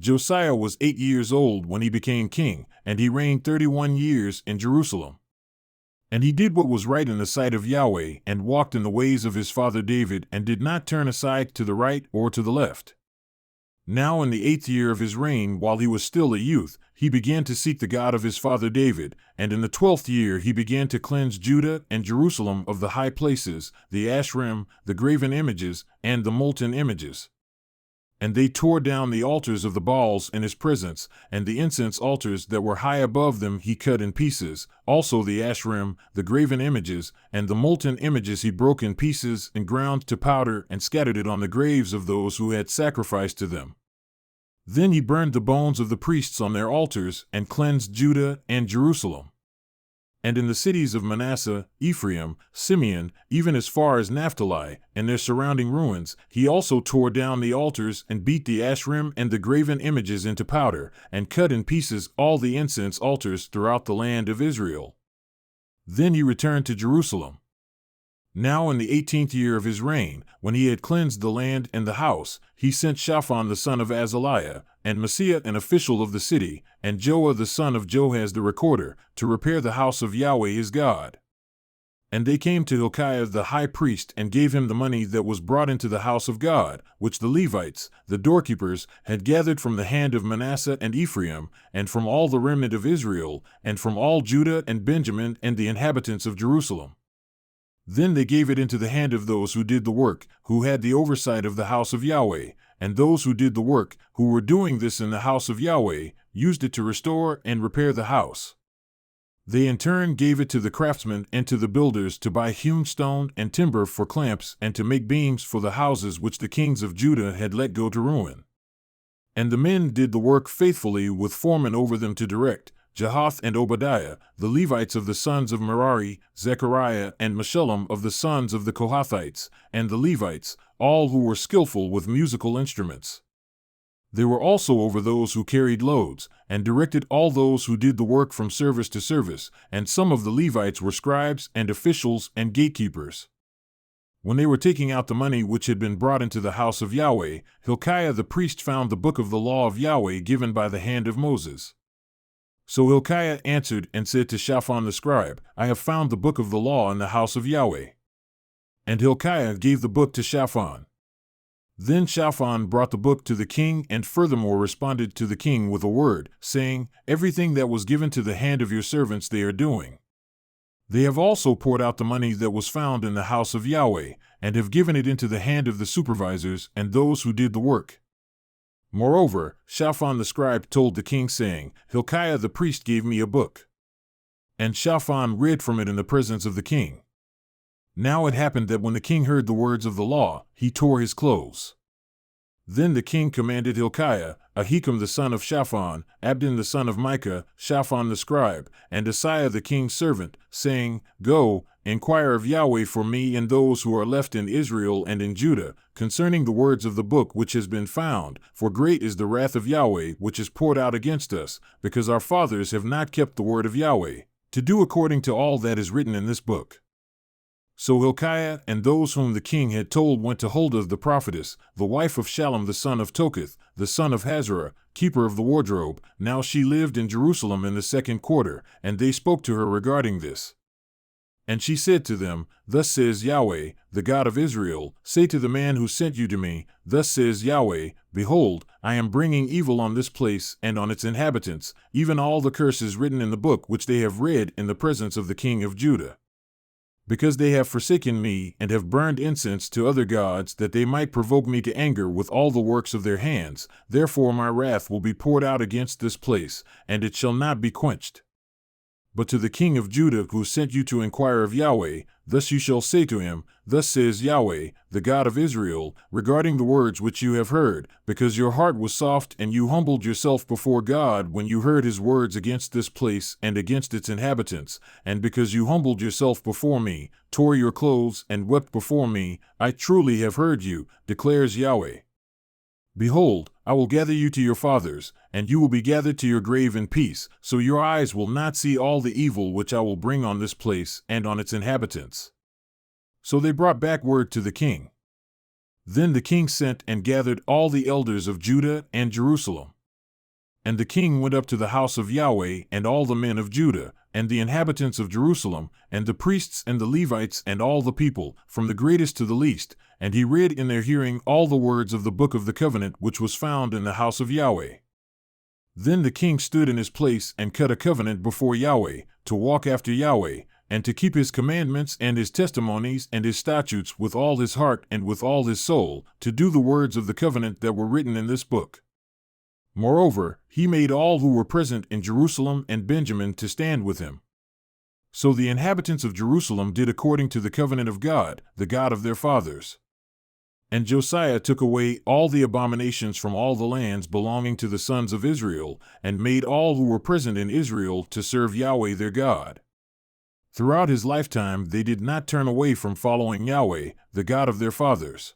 Josiah was 8 years old when he became king, and he reigned 31 years in Jerusalem. And he did what was right in the sight of Yahweh, and walked in the ways of his father David, and did not turn aside to the right or to the left. Now in the 8th year of his reign, while he was still a youth, he began to seek the God of his father David, and in the 12th year he began to cleanse Judah and Jerusalem of the high places, the Asherim, the graven images, and the molten images. And they tore down the altars of the Baals in his presence, and the incense altars that were high above them he cut in pieces. Also the Asherim, the graven images, and the molten images he broke in pieces and ground to powder and scattered it on the graves of those who had sacrificed to them. Then he burned the bones of the priests on their altars and cleansed Judah and Jerusalem. And in the cities of Manasseh, Ephraim, Simeon, even as far as Naphtali, and their surrounding ruins, he also tore down the altars and beat the Asherim and the graven images into powder, and cut in pieces all the incense altars throughout the land of Israel. Then he returned to Jerusalem. Now in the 18th year of his reign, when he had cleansed the land and the house, he sent Shaphan the son of Azaliah, and Maaseiah an official of the city, and Joah the son of Joahaz the recorder, to repair the house of Yahweh his God. And they came to Hilkiah the high priest, and gave him the money that was brought into the house of God, which the Levites, the doorkeepers, had gathered from the hand of Manasseh and Ephraim, and from all the remnant of Israel, and from all Judah and Benjamin and the inhabitants of Jerusalem. Then they gave it into the hand of those who did the work, who had the oversight of the house of Yahweh, and those who did the work, who were doing this in the house of Yahweh, used it to restore and repair the house. They in turn gave it to the craftsmen and to the builders to buy hewn stone and timber for clamps and to make beams for the houses which the kings of Judah had let go to ruin. And the men did the work faithfully with foremen over them to direct, Jahath and Obadiah, the Levites of the sons of Merari, Zechariah and Meshullam of the sons of the Kohathites, and the Levites, all who were skillful with musical instruments. They were also over those who carried loads, and directed all those who did the work from service to service, and some of the Levites were scribes and officials and gatekeepers. When they were taking out the money which had been brought into the house of Yahweh, Hilkiah the priest found the book of the law of Yahweh given by the hand of Moses. So Hilkiah answered and said to Shaphan the scribe, I have found the book of the law in the house of Yahweh. And Hilkiah gave the book to Shaphan. Then Shaphan brought the book to the king and furthermore responded to the king with a word, saying, Everything that was given to the hand of your servants they are doing. They have also poured out the money that was found in the house of Yahweh, and have given it into the hand of the supervisors and those who did the work. Moreover, Shaphan the scribe told the king, saying, Hilkiah the priest gave me a book. And Shaphan read from it in the presence of the king. Now it happened that when the king heard the words of the law, he tore his clothes. Then the king commanded Hilkiah, Ahikam the son of Shaphan, Abdon the son of Micah, Shaphan the scribe, and Josiah the king's servant, saying, Go, inquire of Yahweh for me and those who are left in Israel and in Judah, concerning the words of the book which has been found, for great is the wrath of Yahweh which is poured out against us, because our fathers have not kept the word of Yahweh, to do according to all that is written in this book. So Hilkiah and those whom the king had told went to Huldah the prophetess, the wife of Shallum the son of Toketh, the son of Hazarah, keeper of the wardrobe. Now she lived in Jerusalem in the 2nd quarter, and they spoke to her regarding this. And she said to them, Thus says Yahweh, the God of Israel, say to the man who sent you to me, Thus says Yahweh, Behold, I am bringing evil on this place and on its inhabitants, even all the curses written in the book which they have read in the presence of the king of Judah. Because they have forsaken me and have burned incense to other gods that they might provoke me to anger with all the works of their hands, therefore my wrath will be poured out against this place, and it shall not be quenched. But to the king of Judah who sent you to inquire of Yahweh, thus you shall say to him, Thus says Yahweh, the God of Israel, regarding the words which you have heard, because your heart was soft and you humbled yourself before God when you heard his words against this place and against its inhabitants, and because you humbled yourself before me, tore your clothes and wept before me, I truly have heard you, declares Yahweh. Behold, I will gather you to your fathers, and you will be gathered to your grave in peace, so your eyes will not see all the evil which I will bring on this place and on its inhabitants. So they brought back word to the king. Then the king sent and gathered all the elders of Judah and Jerusalem. And the king went up to the house of Yahweh, and all the men of Judah, and the inhabitants of Jerusalem, and the priests and the Levites, and all the people, from the greatest to the least, and he read in their hearing all the words of the book of the covenant which was found in the house of Yahweh. Then the king stood in his place and cut a covenant before Yahweh, to walk after Yahweh, and to keep his commandments and his testimonies and his statutes with all his heart and with all his soul, to do the words of the covenant that were written in this book. Moreover, he made all who were present in Jerusalem and Benjamin to stand with him. So the inhabitants of Jerusalem did according to the covenant of God, the God of their fathers. And Josiah took away all the abominations from all the lands belonging to the sons of Israel, and made all who were present in Israel to serve Yahweh their God. Throughout his lifetime they did not turn away from following Yahweh, the God of their fathers.